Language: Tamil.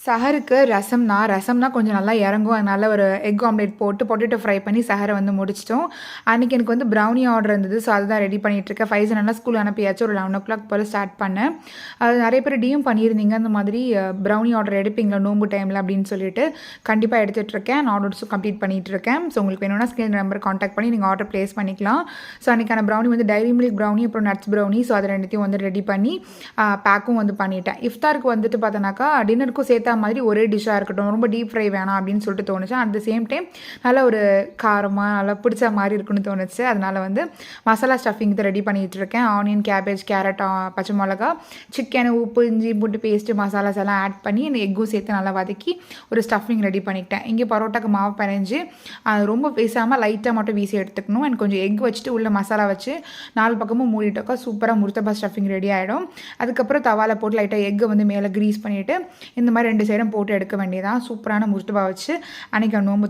சஹருக்கு ரசம்னா கொஞ்சம் நல்லா இறங்கும். அதனால ஒரு எக் ஆம்லேட் போட்டு பொட்டேட்டோ ஃப்ரை பண்ணி சஹரை வந்து முடிச்சிட்டோம். அன்றைக்கி எனக்கு வந்து ப்ரௌனி ஆர்டர் இருந்தது. ஸோ அதுதான் ரெடி பண்ணிகிட்ருக்கேன். ஃபைசனெல்லாம் ஸ்கூல் அனுப்பியாச்சு. ஒரு 11:00 போல் ஸ்டார்ட் பண்ணேன். அது நிறைய பேர் டிஎம் பண்ணியிருந்தீங்க. அந்த மாதிரி ப்ரௌனி ஆர்டர் எடுப்பீங்களா நோம்பு டைமில் அப்படின்னு சொல்லிட்டு கண்டிப்பாக எடுத்துகிட்ருக்கேன். நான் ஆர்டர்ஸும் கம்ப்ளீட் பண்ணிகிட்ருக்கேன். ஸோ உங்களுக்கு வேணும்னா ஸ்கிரீன் நம்பர் காண்டாக்ட் பண்ணி நீங்கள் ஆர்டர் ப்ளேஸ் பண்ணிக்கலாம். ஸோ அன்றைக்கான ப்ரௌனி வந்து டைரி மில்க் ப்ரௌனி அப்புறம் நட்ஸ் ப்ரௌனி. ஸோ அது ரெண்டுத்தையும் வந்து ரெடி பண்ணி பேக்கும் வந்து பண்ணிட்டேன். இஃப்தாருக்கு வந்துட்டு பார்த்தோன்னாக்கா டின்னருக்கும் சேர்த்தா மாதிரி ஒரே டிஷ்ஷாக இருக்கட்டும், ரொம்ப டீப் ஃப்ரை வேணாம் அப்படின்னு சொல்லிட்டு தோணுச்சு. அட் த சேம் டைம் நல்லா ஒரு காரமாக நல்லா பிடிச்ச மாதிரி இருக்குன்னு தோணுச்சு. அதனால் வந்து மசாலா ஸ்டஃபிங் இதை ரெடி பண்ணிகிட்டு இருக்கேன். ஆனியன், கேபேஜ், கேரட், பச்சை மிளகா, சிக்கன், உப்பு, இஞ்சி பூண்டு பேஸ்ட்டு, மசாலாஸ் எல்லாம் ஆட் பண்ணி இந்த எக்கும் சேர்த்து நல்லா வதக்கி ஒரு ஸ்டஃபிங் ரெடி பண்ணிக்கிட்டேன். இங்கே பரோட்டாக்கு மாவு பிணைஞ்சு ரொம்ப வீசாமல் லைட்டாக மட்டும் வீசி எடுத்துக்கணும். எனக்கு கொஞ்சம் எக் வச்சுட்டு உள்ள மசாலா வச்சு 4 பக்கமும் மூடிட்டோக்கா சூப்பராக முர்த்தபா ஸ்டஃபிங் ரெடி ஆகிடும். அதுக்கப்புறம் தவாவில் போட்டு லைட்டாக எக்கை வந்து மேலே க்ரீஸ் பண்ணிவிட்டு இந்த மாதிரி 2 சைடும் போட்டு எடுக்க வேண்டியதான். சூப்பரான முர்த்தபா வச்சு அன்றைக்கி நோம்பு